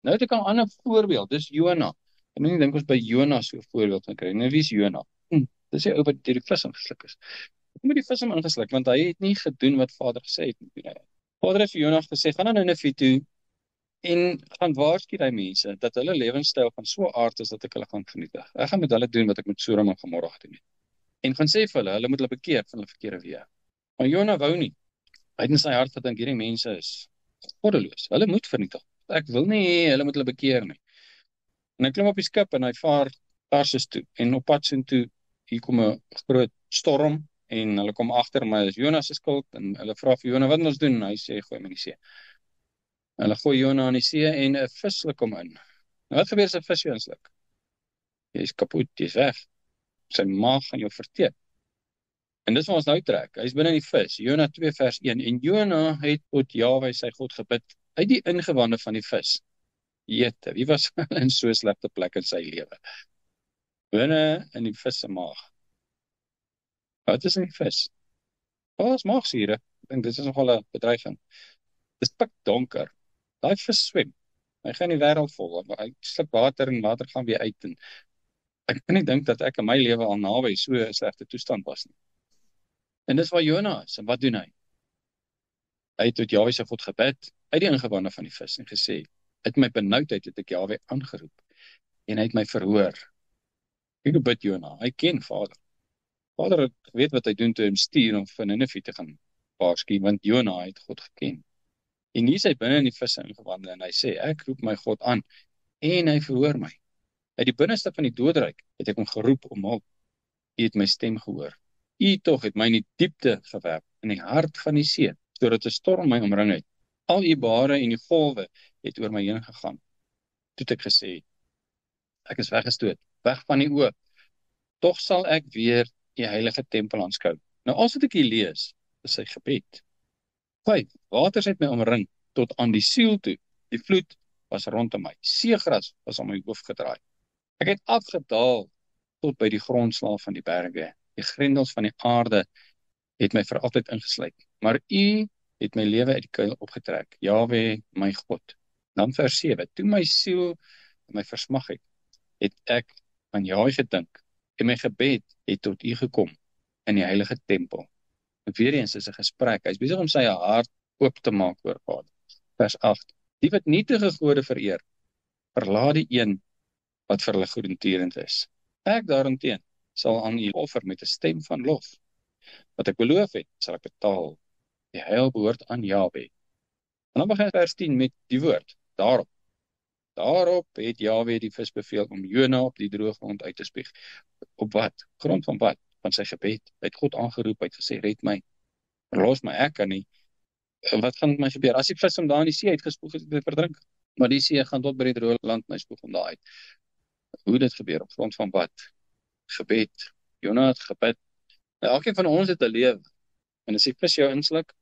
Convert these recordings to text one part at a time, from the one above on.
Nou het ek 'n ander voorbeeld, dis Jona. Ek moet nie dink ons by Jona so 'n voorbeeld gaan kry. Nou wie is Jona? Dis die ou wat deur die vis ingesluk is. Hoekom het die vis hom ingesluk? Want hy het nie gedoen wat Vader gesê het nie. Vader het vir Jona gesê, gaan na Ninive toe en gaan waarsku die mense dat hulle lewenstyl van so 'n aard is dat ek hulle gaan vernietig. Ek gaan met hulle doen wat ek met Sodom en Gomorra gedoen het. En gaan sê vir hulle moet hulle bekeer van hulle verkeerde weë. Maar Jona wou nie. Hy het in sy hart gedink hierdie mense is goddeloos. Hulle moet vernietig. Ek wil nie hê hulle moet hulle bekeer nie. En hy klim op die skip en hy vaar Tarsus toe. En op pad soontoe, hier kom 'n groot storm en hulle kom agter, maar is Jona se skuld en hulle vra vir Jona wat moet ons doen? En hy sê gooi hom in die see. Hulle gooi Jona in die see en 'n vis sluk hom in. Nou wat gebeur as 'n vis jou insluk? Jy is kapot, jy's weg. Sy maag gaan jou verteer. En dis waar ons nou trek. Hy's binne in die vis. Jona 2 vers 1. En Jona het tot Jahwe sy God gebid uit die ingewande van die vis. Jete, wie was in so 'n slegte plek in sy lewe? Binne in die vis se maag. Wat is in die vis? Is maagsure. Ek dink dit is nogal 'n bedreiging. Dis pikdonker. Daai vis swem. Hy gaan die wêreld vol. Hy sluk water en water gaan weer uit. En ek kan nie dink dat ek in my lewe al naby so 'n slegte toestand was nie. En dis waar Jona is. En wat doen hy? Hy het tot Jahwe sy God gebid uit die ingewande van die vis en gesê, uit my benoudheid het ek Jahwe aangeroep en hy het my verhoor. Ek bid Jona, hy ken Vader. Vader het weet wat hy doen toe hy hom stuur om vir Ninive te gaan waarsku, want Jona het God geken. En hier is hy binne in die vis ingewande en hy sê, ek roep my God aan en hy verhoor my. Uit die binneste van die doodryk het ek hom geroep om hulp. U het my stem gehoor. U tog het my in die diepte gewerp, in die hart van die see, sodat 'n storm my omring het. Al u bare en die golwe het oor my heen gegaan. Toe het ek gesê, ek is weggestoot, weg van die oë. Tog sal ek weer die heilige tempel aanskou. Nou as wat ek hier lees, is sy gebed. 5. Waters het my omring tot aan die siel toe. Die vloed was rondom my. Seegras was aan my hoof gedraai. Ek het afgedaal tot by die grondslaaf van die berge. Die grendels van die aarde het my vir altyd ingesluit. Maar u het my lewe uit die kuil opgetrek. Jahwe, my God. Dan vers 7. Toe my siel my versmag het ek aan Jahwe gedink. En my gebed het tot u gekom in die heilige tempel. En weer eens is 'n gesprek. Hy is besig om sy hart oop te maak oor Vader. Vers 8. Die wat nietige gode vereer, verlaat die een wat vir hulle goedertierend is. Ek daarenteen sal aan u offer met 'n stem van lof. Wat ek beloof het, sal ek betaal. Die heil behoort aan Jahwe. En dan begin vers 10 met die woord, daarop. Daarop het Jahwe die vis beveel om Jona op die droë grond uit te spieg. Op wat? Grond van wat? Van sy gebed. Hy het God aangeroep, hy het gesê, red my, verlos my, ek kan nie. Wat gaan met my gebeur? As die vis hom daar in die see uitgespoeg het, het verdrink. Maar die see gaan tot by die droë land en hy spoeg hom daar uit. Hoe dit gebeur? Op grond van wat? Gebed. Jona het gebed. Nou, elkeen van ons het 'n lewe. En as die vis jou insluk,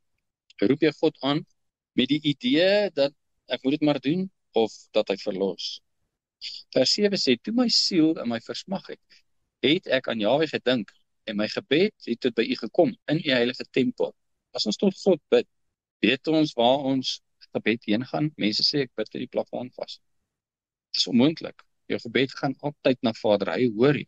roep jy God aan met die idee dat ek moet dit maar doen of dat hy verlos. Vers 7 sê, toe my siel in my versmag het ek aan Jahwe gedink en my gebed het tot by u gekom in u heilige tempel. As ons tot God bid, weet ons waar ons gebed heen gaan. Mense sê ek bid vir die plafon vas. Dit is onmoontlik. Jou gebed gaan altyd na Vader, hy hoor jy.